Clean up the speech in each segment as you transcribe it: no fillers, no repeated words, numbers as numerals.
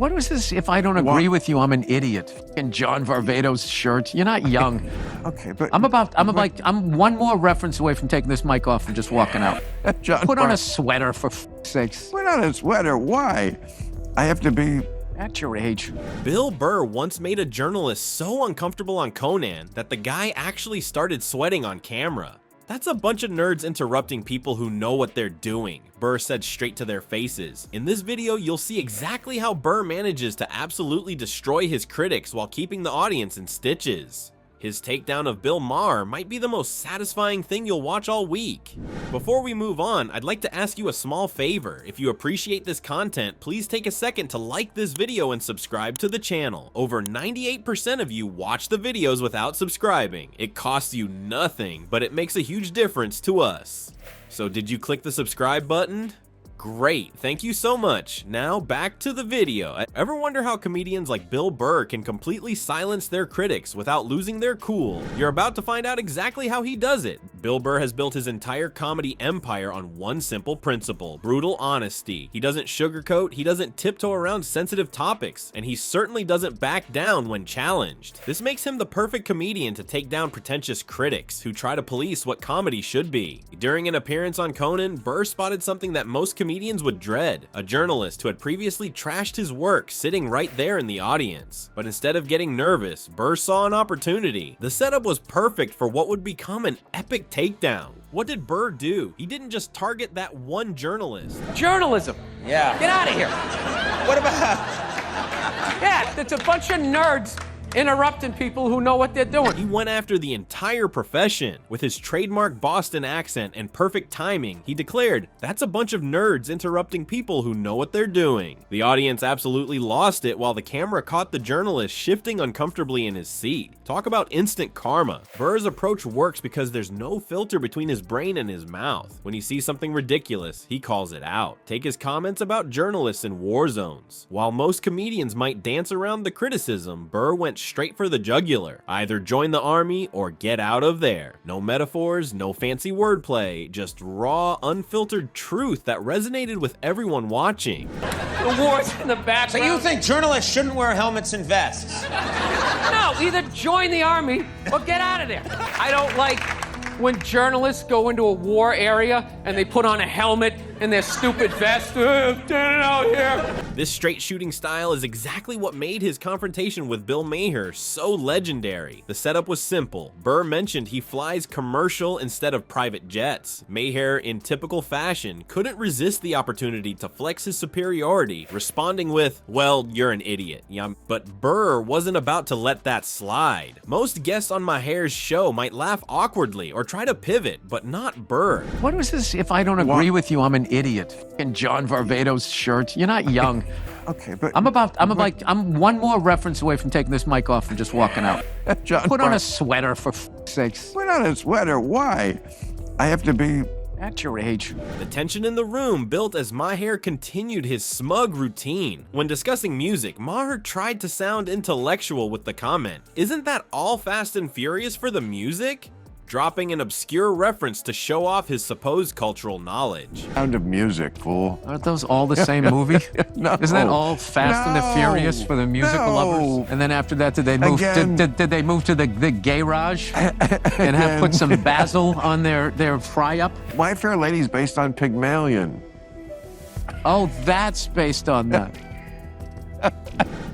What was this? If I don't agree with you, I'm an idiot. In John Varvatos' shirt. You're not young. Okay, but I'm one more reference away from taking this mic off and just walking out. John, Put on a sweater for sakes. Put on a sweater. Why? I have to be. At your age. Bill Burr once made a journalist so uncomfortable on Conan that the guy actually started sweating on camera. That's a bunch of nerds interrupting people who know what they're doing, Burr said straight to their faces. In this video, you'll see exactly how Burr manages to absolutely destroy his critics while keeping the audience in stitches. His takedown of Bill Maher might be the most satisfying thing you'll watch all week. Before we move on, I'd like to ask you a small favor. If you appreciate this content, please take a second to like this video and subscribe to the channel. Over 98% of you watch the videos without subscribing. It costs you nothing, but it makes a huge difference to us. So did you click the subscribe button? Great, thank you so much. Now back to the video. Ever wonder how comedians like Bill Burr can completely silence their critics without losing their cool? You're about to find out exactly how he does it. Bill Burr has built his entire comedy empire on one simple principle: brutal honesty. He doesn't sugarcoat, he doesn't tiptoe around sensitive topics, and he certainly doesn't back down when challenged. This makes him the perfect comedian to take down pretentious critics who try to police what comedy should be. During an appearance on Conan, Burr spotted something that most comedians would dread: a journalist who had previously trashed his work sitting right there in the audience. But instead of getting nervous, Burr saw an opportunity. The setup was perfect for what would become an epic takedown. What did Burr do? He didn't just target that one journalist. Journalism. Yeah. Get out of here. What about? Yeah, it's a bunch of nerds interrupting people who know what they're doing. He went after the entire profession. With his trademark Boston accent and perfect timing, he declared, "That's a bunch of nerds interrupting people who know what they're doing." The audience absolutely lost it while the camera caught the journalist shifting uncomfortably in his seat. Talk about instant karma. Burr's approach works because there's no filter between his brain and his mouth. When he sees something ridiculous, he calls it out. Take his comments about journalists in war zones. While most comedians might dance around the criticism, Burr went straight for the jugular. Either join the army or get out of there. No metaphors, no fancy wordplay, just raw, unfiltered truth that resonated with everyone watching. The war's in the background. So you think journalists shouldn't wear helmets and vests? No, either join the army or get out of there. I don't like when journalists go into a war area and they put on a helmet and their stupid vest. Get out here. This straight shooting style is exactly what made his confrontation with Bill Maher so legendary. The setup was simple. Burr mentioned he flies commercial instead of private jets. Maher, in typical fashion, couldn't resist the opportunity to flex his superiority, responding with, "Well, you're an idiot." But Burr wasn't about to let that slide. Most guests on Maher's show might laugh awkwardly or try to pivot, but not Burr. What was this? If I don't agree with you, I'm an idiot. In John Varvatos' shirt. You're not young. Okay, but I'm one more reference away from taking this mic off and just walking out. John, Put on a sweater for sakes. Put on a sweater. Why? I have to be. At your age. The tension in the room built as Maher continued his smug routine. When discussing music, Maher tried to sound intellectual with the comment, "Isn't that all Fast and Furious for the music?" dropping an obscure reference to show off his supposed cultural knowledge. Sound of music, fool. Aren't those all the same movie? No. Isn't that all Fast and the Furious for the musical lovers? And then after that, did they move? Did they move to the garage and have put some basil on their fry up? My Fair Lady's based on Pygmalion. Oh, that's based on that.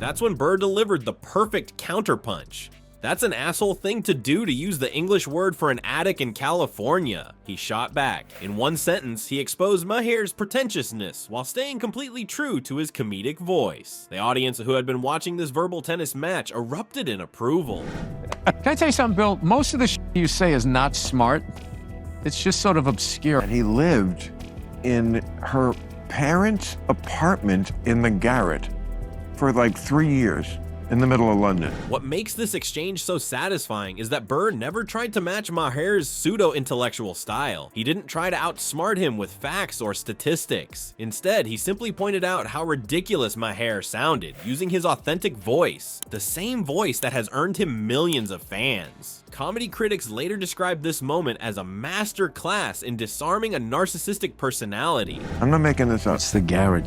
That's when Burr delivered the perfect counterpunch. "That's an asshole thing to do, to use the English word for an attic in California," he shot back. In one sentence, he exposed Maher's pretentiousness while staying completely true to his comedic voice. The audience who had been watching this verbal tennis match erupted in approval. Can I tell you something, Bill? Most of the shit you say is not smart. It's just sort of obscure. And he lived in her parents' apartment in the garret for like 3 years. In the middle of London. What makes this exchange so satisfying is that Burr never tried to match Maher's pseudo-intellectual style. He didn't try to outsmart him with facts or statistics. Instead, he simply pointed out how ridiculous Maher sounded, using his authentic voice, the same voice that has earned him millions of fans. Comedy critics later described this moment as a master class in disarming a narcissistic personality. I'm not making this up. It's the garret.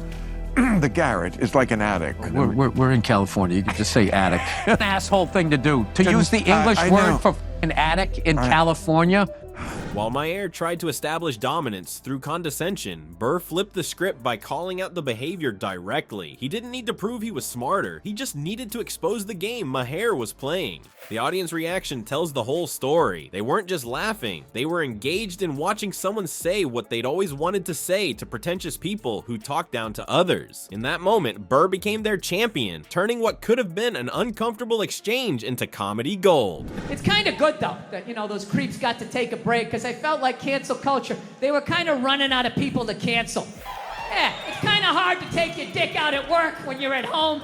the garret is like an attic. We're in California. You can just say attic. An asshole thing to do. To use the English I word know. for an attic in California. While Maher tried to establish dominance through condescension, Burr flipped the script by calling out the behavior directly. He didn't need to prove he was smarter, he just needed to expose the game Maher was playing. The audience reaction tells the whole story. They weren't just laughing, they were engaged in watching someone say what they'd always wanted to say to pretentious people who talk down to others. In that moment, Burr became their champion, turning what could have been an uncomfortable exchange into comedy gold. It's kind of good, though, that, those creeps got to take a break, because I felt like cancel culture, they were kind of running out of people to cancel. Yeah, it's kind of hard to take your dick out at work when you're at home,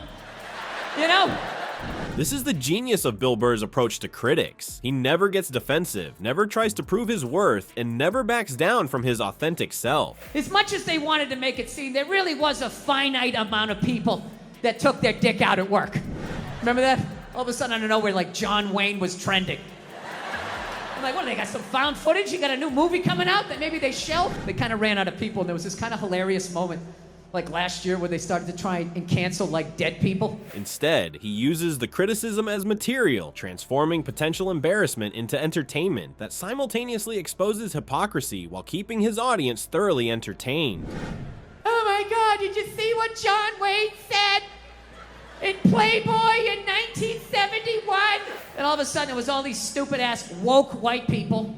This is the genius of Bill Burr's approach to critics. He never gets defensive, never tries to prove his worth, and never backs down from his authentic self. As much as they wanted to make it seem, there really was a finite amount of people that took their dick out at work. Remember that? All of a sudden, out of nowhere, like John Wayne was trending. I'm like, what, they got some found footage? You got a new movie coming out that maybe they shelved? They kind of ran out of people, and there was this kind of hilarious moment, like last year, where they started to try and cancel, like, dead people. Instead, he uses the criticism as material, transforming potential embarrassment into entertainment that simultaneously exposes hypocrisy while keeping his audience thoroughly entertained. Oh my God, did you see what John Wayne said in Playboy in 1971? And all of a sudden, it was all these stupid-ass woke white people,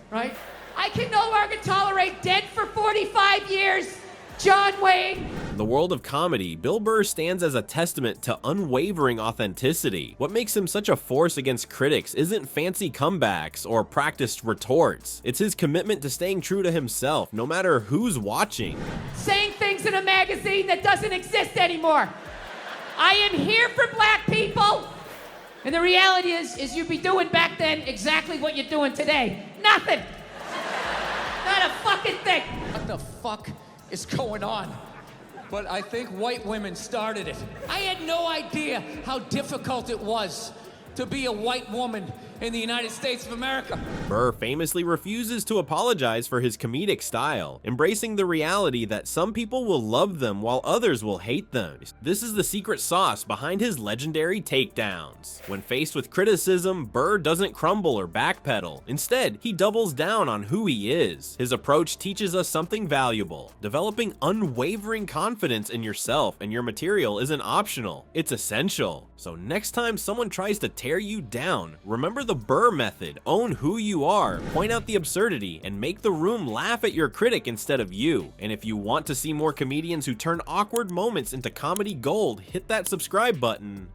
right? I can no longer tolerate dead for 45 years, John Wayne. In the world of comedy, Bill Burr stands as a testament to unwavering authenticity. What makes him such a force against critics isn't fancy comebacks or practiced retorts. It's his commitment to staying true to himself, no matter who's watching. Saying things in a magazine that doesn't exist anymore. I am here for black people. And the reality is you'd be doing back then exactly what you're doing today. Nothing. Not a fucking thing. What the fuck is going on? But I think white women started it. I had no idea how difficult it was to be a white woman in the United States of America. Burr famously refuses to apologize for his comedic style, embracing the reality that some people will love them while others will hate them. This is the secret sauce behind his legendary takedowns. When faced with criticism, Burr doesn't crumble or backpedal. Instead, he doubles down on who he is. His approach teaches us something valuable. Developing unwavering confidence in yourself and your material isn't optional, it's essential. So next time someone tries to tear you down, remember the Burr method. Own who you are, point out the absurdity, and make the room laugh at your critic instead of you. And if you want to see more comedians who turn awkward moments into comedy gold, hit that subscribe button